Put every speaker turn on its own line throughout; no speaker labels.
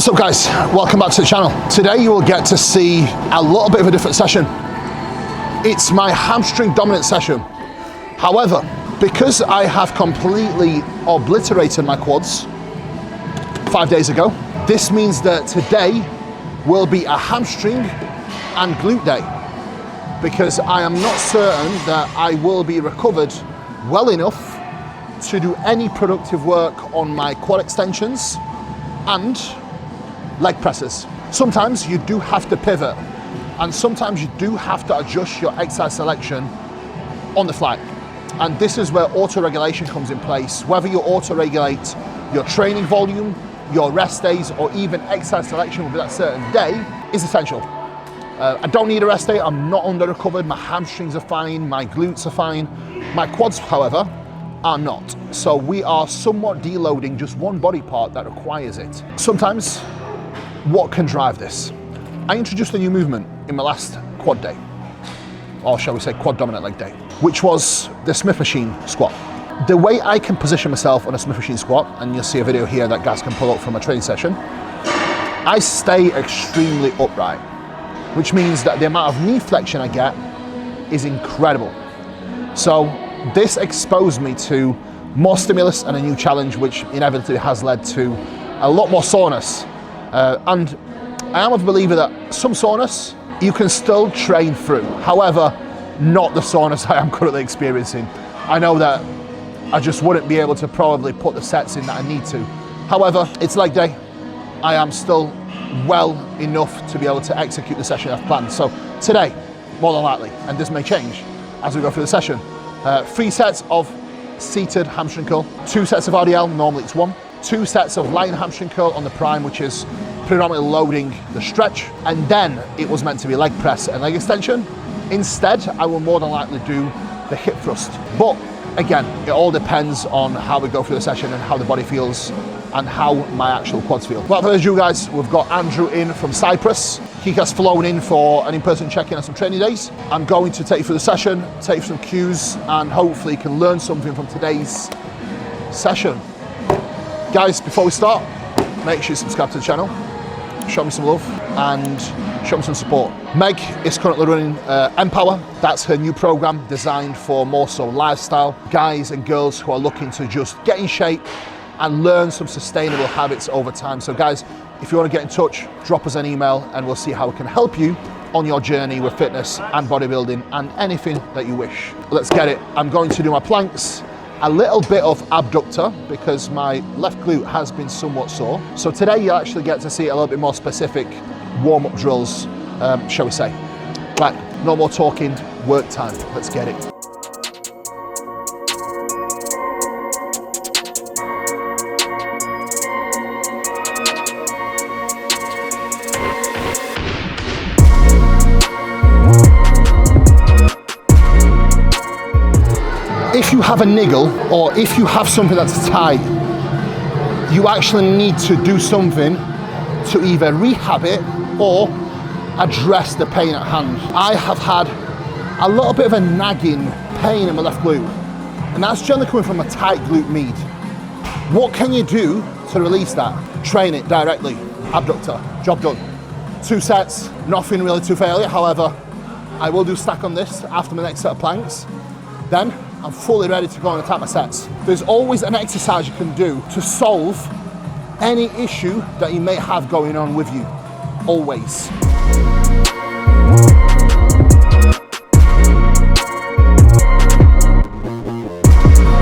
What's up guys, welcome back to the channel. Today you will get to see a little bit of a different session. It's my hamstring dominant session. However, because I have completely obliterated my quads 5 days ago, this means that today will be a hamstring and glute day, because I am not certain that I will be recovered well enough to do any productive work on my quad extensions and leg presses. Sometimes you do have to pivot, and sometimes you do have to adjust your exercise selection on the fly. And this is where auto-regulation comes in place. Whether you auto-regulate your training volume, your rest days, or even exercise selection with that certain day is essential. I don't need a rest day, I'm not under-recovered, my hamstrings are fine, my glutes are fine. My quads, however, are not. So we are somewhat deloading just one body part that requires it. Sometimes, what can drive this? I introduced a new movement in my last quad day, or shall we say quad dominant leg day, which was the Smith machine squat. The way I can position myself on a Smith machine squat, and you'll see a video here that guys can pull up from a training session, I stay extremely upright, which means that the amount of knee flexion I get is incredible. So this exposed me to more stimulus and a new challenge, which inevitably has led to a lot more soreness. And I am a believer that some soreness you can still train through. However, not the soreness I am currently experiencing. I know that I just wouldn't be able to probably put the sets in that I need to. However, it's leg day. I am still well enough to be able to execute the session I've planned. So today, more than likely, and this may change as we go through the session, 3 sets of seated hamstring curl, 2 sets of RDL, normally it's 1, 2 sets of lying hamstring curl on the prime, which is predominantly loading the stretch, and then it was meant to be leg press and leg extension. Instead, I will more than likely do the hip thrust. But again, it all depends on how we go through the session and how the body feels and how my actual quads feel. Without further ado guys, we've got Andrew in from Cyprus. He has flown in for an in-person check-in and some training days. I'm going to take you through the session, take you some cues, and hopefully you can learn something from today's session. Guys, before we start, make sure you subscribe to the channel, show me some love, and show me some support. Meg is currently running Empower. That's her new program designed for more so lifestyle guys and girls who are looking to just get in shape and learn some sustainable habits over time. So guys, if you want to get in touch, drop us an email and we'll see how we can help you on your journey with fitness and bodybuilding and anything that you wish. Let's get it. I'm going to do my planks, a little bit of abductor because my left glute has been somewhat sore. So today you actually get to see a little bit more specific warm-up drills, shall we say. Right, no more talking, work time, let's get it. If you have a niggle or if you have something that's tight, you actually need to do something to either rehab it or address the pain at hand. I have had a little bit of a nagging pain in my left glute, and that's generally coming from a tight glute med. What can you do to release that? Train it directly, abductor, job done. 2 sets, nothing really to failure. However, I will do stack on this after my next set of planks. Then I'm fully ready to go and attack my sets. There's always an exercise you can do to solve any issue that you may have going on with you, always.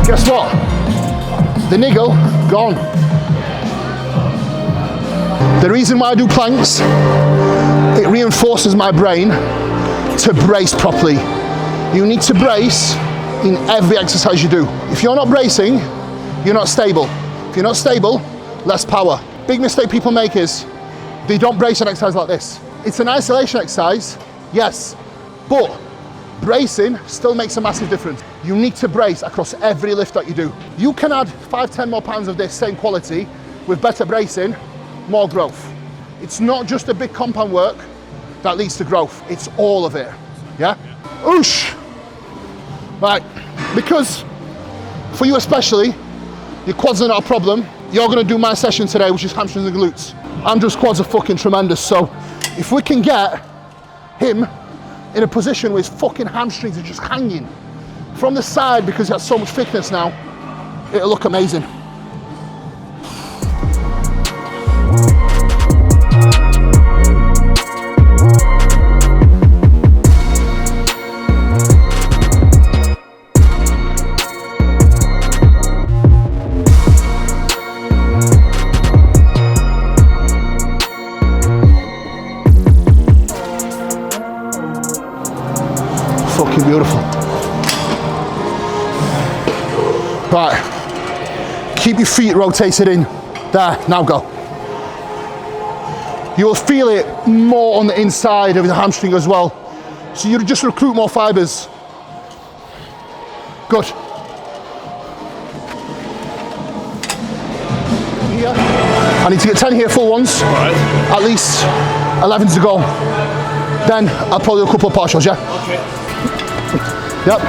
Guess what? The niggle, gone. The reason why I do planks, it reinforces my brain to brace properly. You need to brace in every exercise you do. If you're not bracing, you're not stable. If you're not stable, less power. Big mistake people make is they don't brace an exercise like this. It's an isolation exercise, yes, but bracing still makes a massive difference. You need to brace across every lift that you do. You can add 5-10 more pounds of this same quality with better bracing, more growth. It's not just the big compound work that leads to growth, it's all of it, yeah? Oosh! Right, because for you especially, your quads are not a problem, you're gonna do my session today, which is hamstrings and glutes. Andrew's quads are fucking tremendous. So if we can get him in a position where his fucking hamstrings are just hanging from the side because he has so much thickness now, it'll look amazing. Fucking beautiful. Right, keep your feet rotated in. There, now go. You'll feel it more on the inside of the hamstring as well. So you just recruit more fibers. Good. Here, I need to get 10 here, full ones.
All right.
At least 11 to go. Then I'll probably do a couple of partials, yeah?
Okay.
Yep.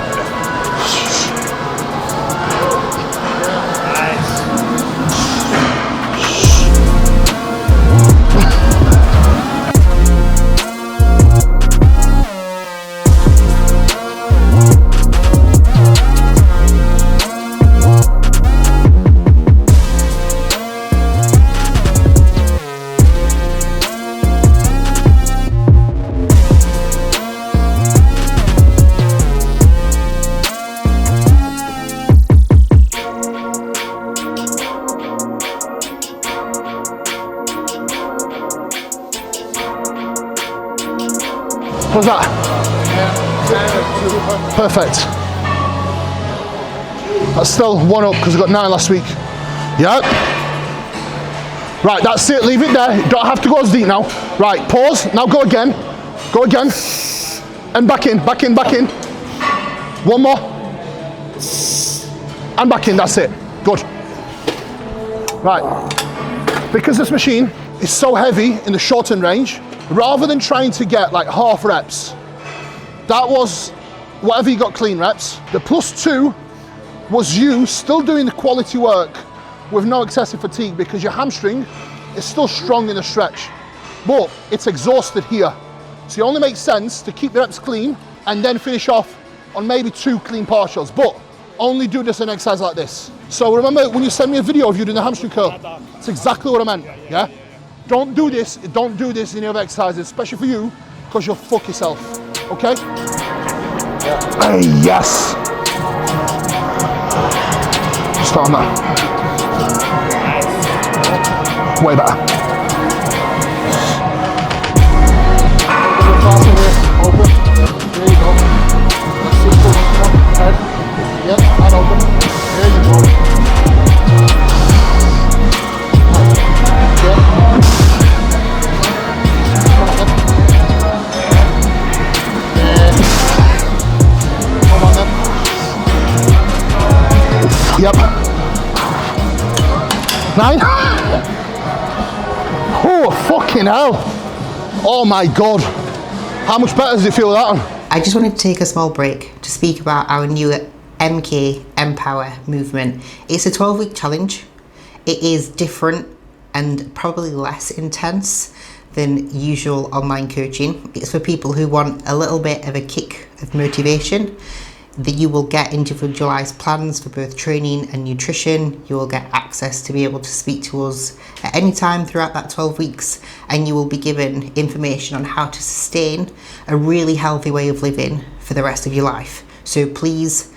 How's that? Perfect. That's still one up because I got 9 last week. Yep. Right, that's it. Leave it there. You don't have to go as deep now. Right, pause. Now go again. Go again. And back in, back in, back in. One more. And back in. That's it. Good. Right. Because this machine is so heavy in the shortened range, rather than trying to get like half reps, that was whatever you got clean reps. The +2 was you still doing the quality work with no excessive fatigue because your hamstring is still strong in the stretch, but it's exhausted here. So it only makes sense to keep the reps clean and then finish off on maybe 2 clean partials, but only do this in an exercise like this. So remember when you send me a video of you doing the hamstring curl, that's exactly what I meant, yeah? Don't do this in other exercises, especially for you, because you'll fuck yourself, okay? Hey, yes! Start on that. Way better. Open. There you go. That's it. Head. Yep, and open. There you go. Yep. 9. Oh, fucking hell. Oh my God. How much better does it feel with that one?
I just wanted to take a small break to speak about our new MK Empower movement. It's a 12-week challenge. It is different and probably less intense than usual online coaching. It's for people who want a little bit of a kick of motivation. That you will get individualized plans for both training and nutrition. You will get access to be able to speak to us at any time throughout that 12 weeks, and you will be given information on how to sustain a really healthy way of living for the rest of your life. So please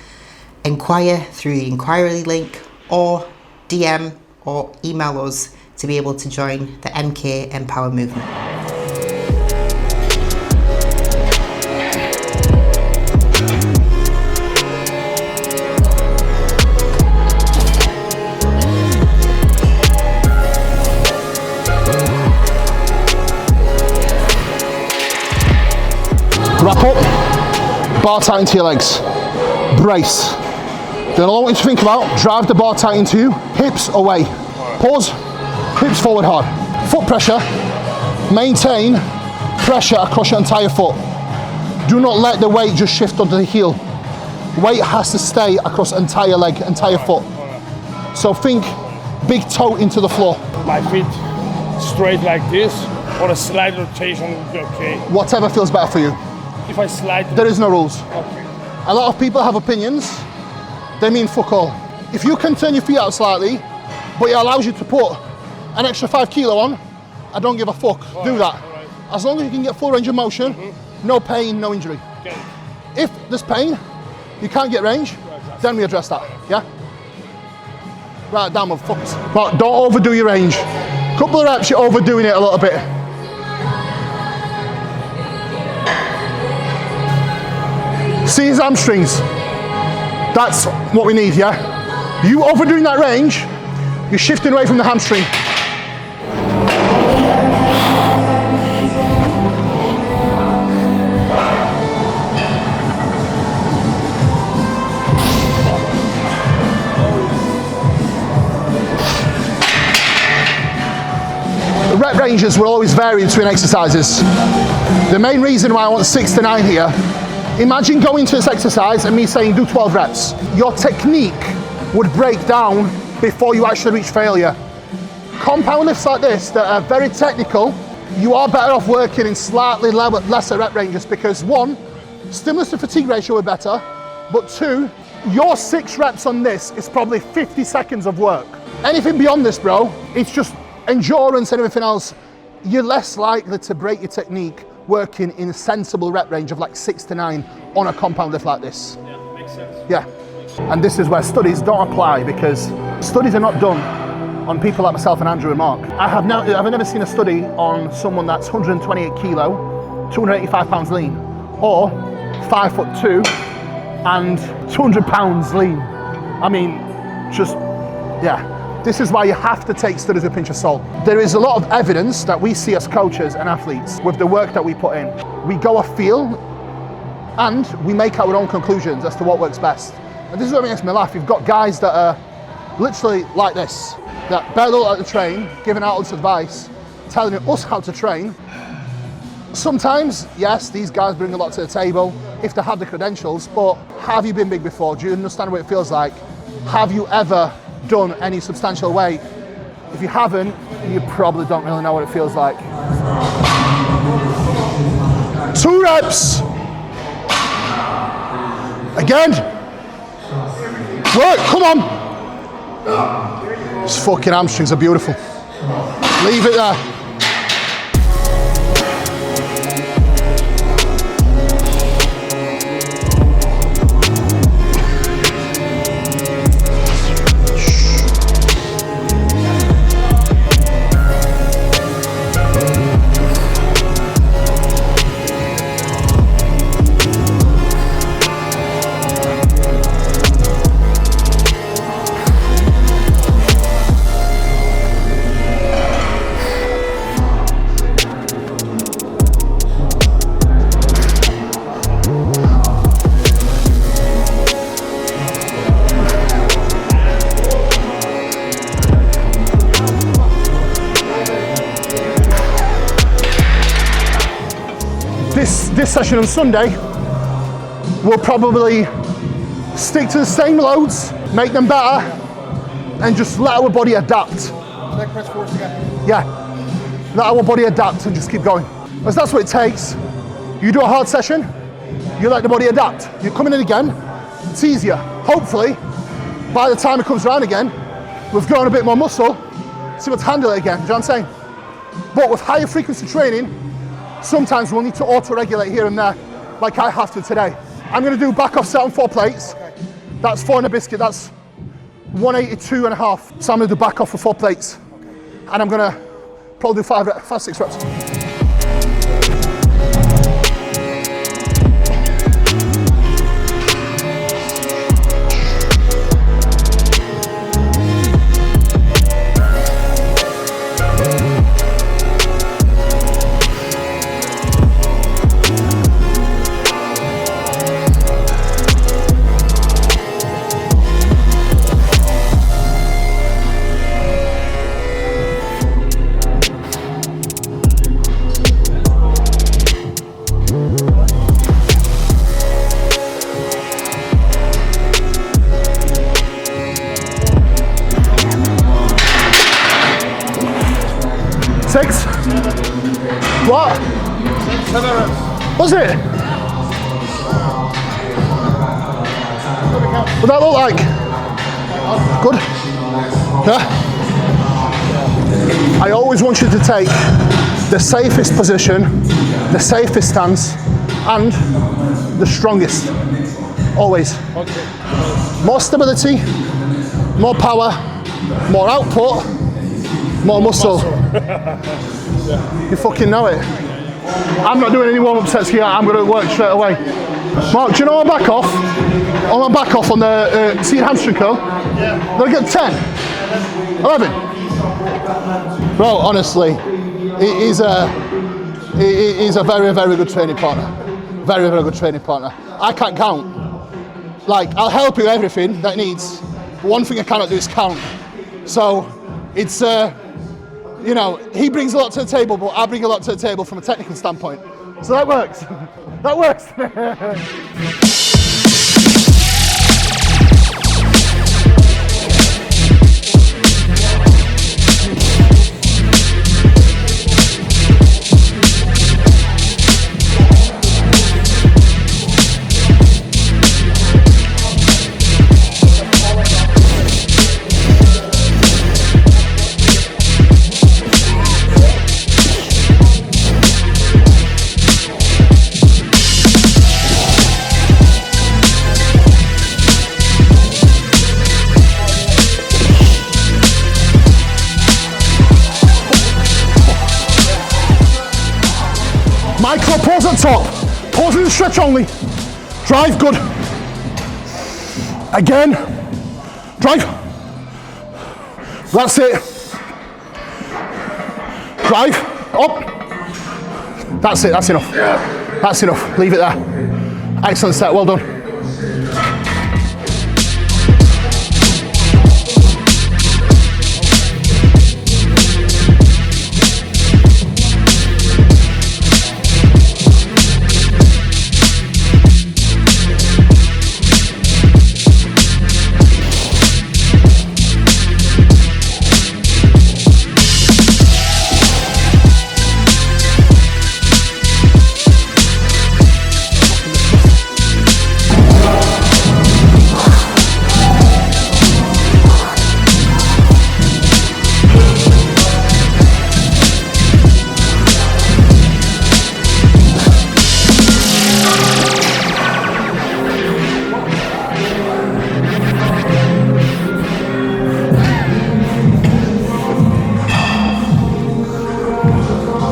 inquire through the inquiry link or DM or email us to be able to join the MK Empower movement.
Wrap up, bar tight into your legs, brace. Then all I want you to think about, drive the bar tight into you, hips away. Pause, hips forward hard. Foot pressure, maintain pressure across your entire foot. Do not let the weight just shift onto the heel. Weight has to stay across entire leg, entire foot. So think big toe into the floor.
My feet straight like this, or a slight rotation would be okay?
Whatever feels better for you.
If I slide...
There is no rules.
Okay.
A lot of people have opinions. They mean fuck all. If you can turn your feet out slightly, but it allows you to put an extra 5 kilo on, I don't give a fuck. Do that.
Right.
As long as you can get full range of motion, no pain, no injury.
Okay.
If there's pain, you can't get range, then we address that, yeah? Right, down, motherfuckers. But don't overdo your range. Couple of reps, you're overdoing it a little bit. See his hamstrings? That's what we need, yeah? You overdoing that range, you're shifting away from the hamstring. The rep ranges will always vary between exercises. The main reason why I want 6 to 9 here, imagine going to this exercise and me saying do 12 reps. Your technique would break down before you actually reach failure. Compound lifts like this that are very technical, you are better off working in slightly lesser rep ranges because 1, stimulus to fatigue ratio are better, but 2, your 6 reps on this is probably 50 seconds of work. Anything beyond this, bro, it's just endurance and everything else. You're less likely to break your technique working in a sensible rep range of like 6 to 9 on a compound lift like this.
Yeah, makes sense.
Yeah, and this is where studies don't apply because studies are not done on people like myself and Andrew and Mark. I've never seen a study on someone that's 128 kilo, 285 pounds lean, or 5'2" and 200 pounds lean. I mean, just, yeah. This is why you have to take studies with a pinch of salt. There is a lot of evidence that we see as coaches and athletes with the work that we put in. We go off feel and we make our own conclusions as to what works best. And this is what makes me laugh. You've got guys that are literally like this, that barely look like to train, giving out us advice, telling us how to train. Sometimes, yes, these guys bring a lot to the table if they have the credentials, but have you been big before? Do you understand what it feels like? Have you ever done any substantial weight? If you haven't, you probably don't really know what it feels like. 2 reps. Again. Work, come on. These fucking hamstrings are beautiful. Leave it there. This session on Sunday, we'll probably stick to the same loads, make them better, and just let our body adapt.
Leg press force again.
Yeah, let our body adapt and just keep going. Because that's what it takes. You do a hard session, you let the body adapt. You come in again, it's easier. Hopefully, by the time it comes around again, we've grown a bit more muscle, so we'll handle it again, do you know what I'm saying? But with higher frequency training, sometimes we'll need to auto-regulate here and there, like I have to today. I'm gonna do back off set on 4 plates.
Okay.
That's 4 in a biscuit, that's 182.5. So I'm gonna do back off for 4 plates.
Okay.
And I'm gonna probably do 5, 6 reps. 6? What?
7 reps.
Was it? What that look like? Good? Yeah? I always want you to take the safest position, the safest stance, and the strongest. Always.
Okay.
More stability, more power, more output, more muscle. You fucking know it. I'm not doing any warm-up sets here, I'm going to work straight away. Mark, do you know I'm back off? I'm back off on the see your hamstring curl? Yeah. Did I get 10? 11? Bro, honestly, he's a very, very good training partner. Very, very good training partner. I can't count. Like, I'll help you everything that needs. One thing I cannot do is count. So, it's, you know, he brings a lot to the table, but I bring a lot to the table from a technical standpoint. So that works. That works. Micro pause at top. Pause and stretch only. Drive, good. Again. Drive. That's it. Drive. Up. That's it, that's enough. That's enough. Leave it there. Excellent set, well done.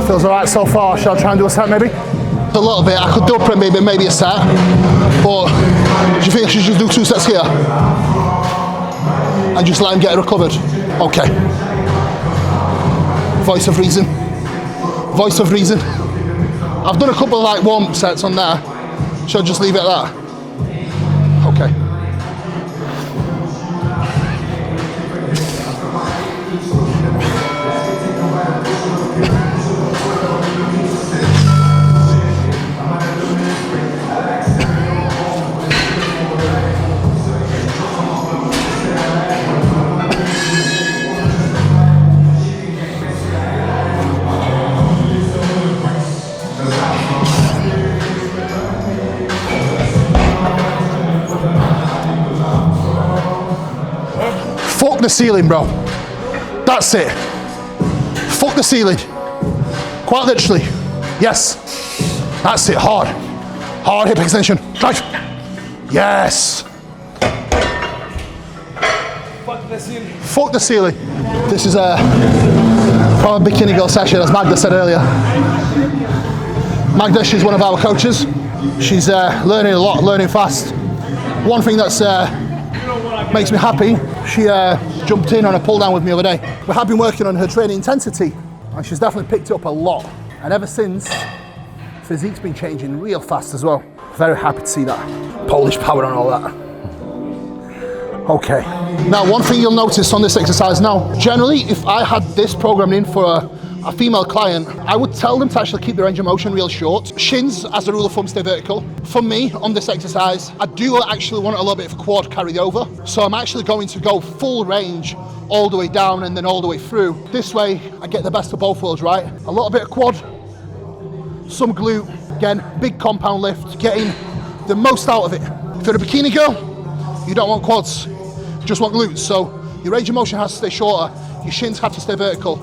Feels all right so far. Shall I try and do a set maybe? A little bit. I could do maybe a set, but do you think I should just do 2 sets here and just let him get recovered? Okay. Voice of reason. Voice of reason. I've done a couple of like warm-up sets on there. Shall I just leave it at that? Okay. Fuck the ceiling, bro. That's it. Fuck the ceiling. Quite literally. Yes. That's it. Hard. Hard hip extension. Drive. Yes.
Fuck the ceiling.
Fuck the ceiling. This is a probably bikini girl session, as Magda said earlier. Magda, she's one of our coaches. She's learning a lot, learning fast. One thing that's makes me happy, she jumped in on a pull down with me the other day. We have been working on her training intensity, and she's definitely picked it up a lot. And ever since, physique's been changing real fast as well. Very happy to see that. Polish power and all that. Okay. Now, one thing you'll notice on this exercise now, generally, if I had this programmed in for a a female client, I would tell them to actually keep the range of motion real short. Shins, as a rule of thumb, stay vertical. For me, on this exercise, I do actually want a little bit of quad carry over. So I'm actually going to go full range all the way down and then all the way through. This way, I get the best of both worlds, right? A little bit of quad, some glute. Again, big compound lift, getting the most out of it. If you're a bikini girl, you don't want quads, just want glutes. So your range of motion has to stay shorter, your shins have to stay vertical.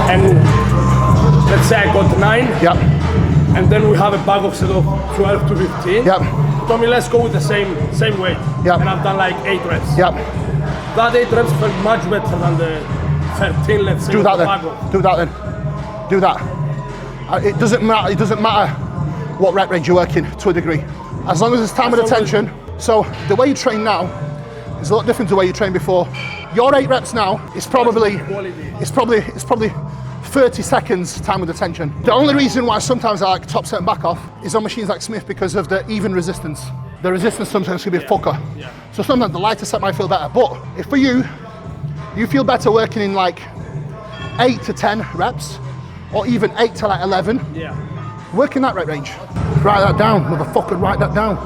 And let's say I got 9.
Yep.
And then we have a bag of set of 12 to 15.
Yep.
Told me let's go with the same weight.
Yep.
And I've done like 8 reps.
Yep.
That 8 reps felt much better than the 13, let's say.
Do that then.
Bag of.
Do that then. Do that. It doesn't matter. It doesn't matter what rep range you're working to a degree, as long as it's time and attention. So the way you train now is a lot different to the way you trained before. Your 8 reps now is probably 30 seconds time with attention. The only reason why sometimes I like top set and back off is on machines like Smith because of the even resistance. The resistance sometimes can be a fucker. Yeah. So sometimes the lighter set might feel better. But if for you feel better working in like 8 to 10 reps, or even 8 to like 11, work in that rep range. Write that down, motherfucker, write that down.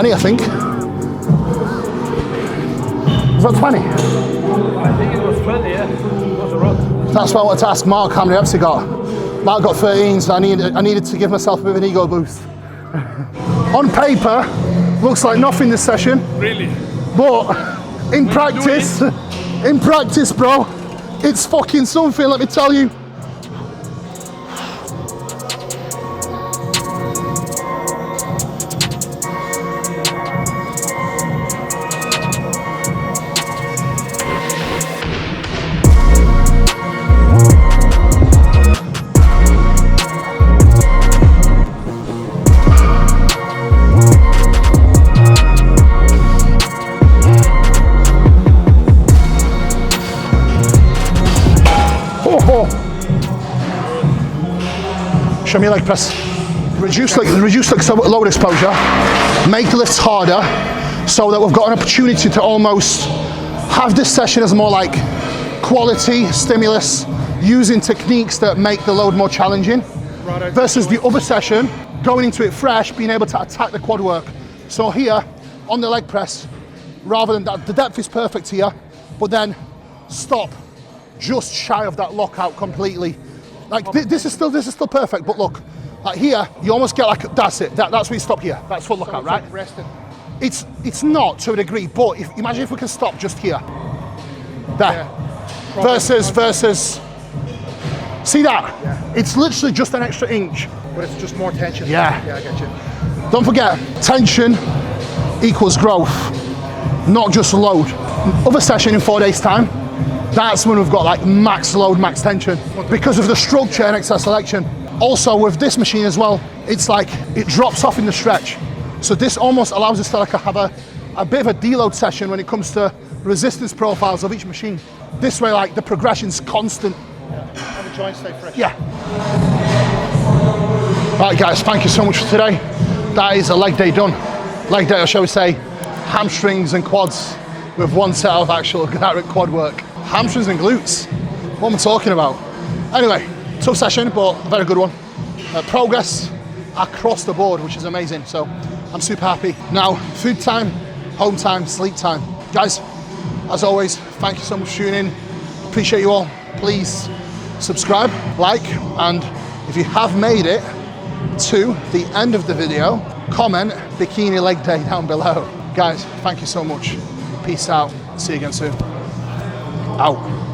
I think. Was that 20?
I think it was 20, yeah. It was a lot.
That's why I wanted to ask Mark how many reps he got. Mark got 13, so I needed to give myself a bit of an ego boost. On paper, looks like nothing this session.
Really?
But in practice, bro, it's fucking something, let me tell you. Show me leg press. Reduce load exposure, make the lifts harder, so that we've got an opportunity to almost have this session as more like quality stimulus, using techniques that make the load more challenging, versus the other session, going into it fresh, being able to attack the quad work. So here, on the leg press, rather than that, the depth is perfect here, but then stop just shy of that lockout completely. Like this is still perfect, but look, like here, you almost get like, that's it, that's where you stop here, that's full lockout, right? It's not to a degree, but imagine if we can stop just here. There. Yeah. Versus, see that? Yeah. It's literally just an extra inch.
But it's just more tension.
Yeah.
Yeah, I get you.
Don't forget, tension equals growth, not just load. Other session in 4 days' time, that's when we've got like max load, max tension, because of the structure and exercise selection. Also with this machine as well, it's like it drops off in the stretch. So this almost allows us to like have a bit of a deload session when it comes to resistance profiles of each machine. This way, like the progression's constant.
Yeah. And the joints stay fresh.
Yeah. Right guys, thank you so much for today. That is a leg day done. Leg day, or shall we say, hamstrings and quads with one set of actual direct quad work. Hamstrings and glutes, what am I talking about? Anyway, tough session, but a very good one. Progress across the board, which is amazing. So I'm super happy. Now, food time, home time, sleep time. Guys, as always, thank you so much for tuning in. Appreciate you all. Please subscribe, like, and if you have made it to the end of the video, comment bikini leg day down below. Guys, thank you so much. Peace out. See you again soon. Out.